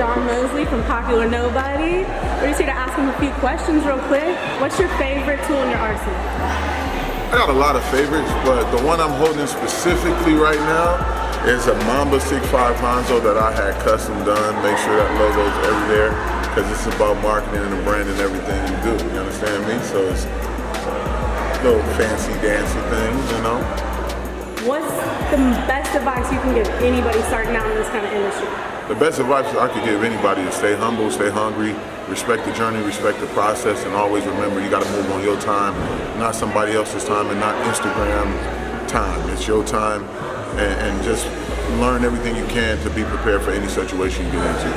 John Mosley from Popular Nobody. We're just here to ask him a few questions real quick. What's your favorite tool in your arsenal? I got a lot of favorites, but the one I'm holding specifically right now is a Mamba 6.5 Hanzo that I had custom done. Make sure that logo's everywhere, because it's about marketing and the brand and everything you do. You understand me? So it's little fancy dancy things, you know. What's the best advice you can give anybody starting out in this kind of industry? The best advice I could give anybody is stay humble, stay hungry, respect the journey, respect the process, and always remember you got to move on your time, not somebody else's time, and not Instagram time. It's your time, and just learn everything you can to be prepared for any situation you get into.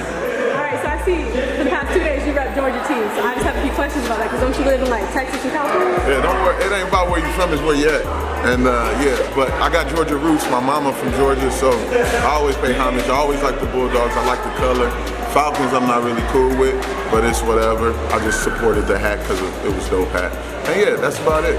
Alright, so I see for the past 2 days you rep Georgia teams, so I just have a few questions about that, because don't you live in like Texas and California? Yeah, don't worry, it ain't about where you're from, it's where you're at. And yeah, but I got Georgia roots. My mama from Georgia, so I always pay homage. I always like the Bulldogs. I like the color. Falcons I'm not really cool with, but it's whatever. I just supported the hat because it was dope hat. And yeah, that's about it.